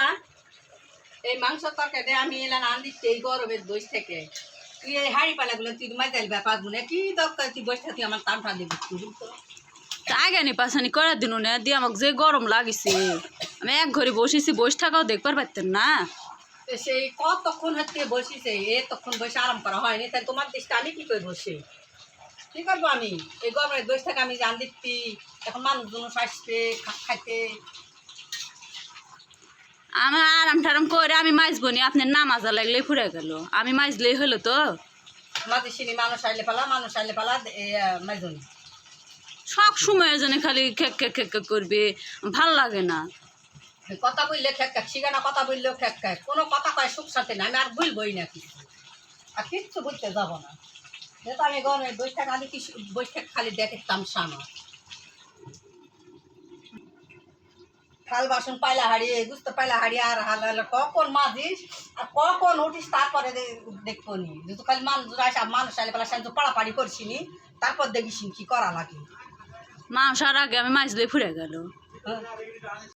না এই মাংস তরকারি আমি এলাম আনদিচ্ছি এই গরমের দোষ থেকে তুই এই হাড়ি পালাগুলো তুই মাইজাল ব্যাপার মনে কি দরকার তুই বসে থাকি আমার টান টান দিবি তো আগানি পাশানি করার দিন না দিয়ে আমাকে যে গরম লাগিছে আমি এক ঘরে বসেছি বসে থাকাও দেখবার পারতেন না সেই কতক্ষণ হচ্ছে বসিছে তখন বসে আরাম করা হয়নি তাই তোমার দেশটা আমি কি করে বসে কি করবো আমি এই গরমের দোষ থেকে আমি জান দিচ্ছি এখন মানুষজন আসবে খাইতে আমার আরাম টারাম করে আমি মাছবো নি আপনার নামাজা লাগলে ফুরে গেল আমি মাছলেই হলো তো মাঝে সিনি মানুষ আইলে পালা মাইজন সব সময়ের জন্য খালি খেক খেক খেক খেক করবে ভাল লাগে না কথা বললে খেক খেক শিখানা কথা বললেও খেক খেক কোনো কথা কয় সুখ সাথে না আমি আর বলবই না কিছু আর কিচ্ছু বলতে যাবো না যেহেতু আমি গরমের বৈশাখ আগে কি বৈশাখ খালি দেখতাম সামা থাল বাসন পাইলা হারিয়ে বুঝতে পাইলা হারিয়ে আর হাল কখন মাঝিস আর কখন উঠিস তারপরে দেখবো নি যেহেতু খালি মানুষ আইলে পেলা সে পাড়াপাড়ি করছি নি তারপর দেখিস কি করা লাগে মাংসার আগে আমি মাছলেই ফুরে গেল হ্যাঁ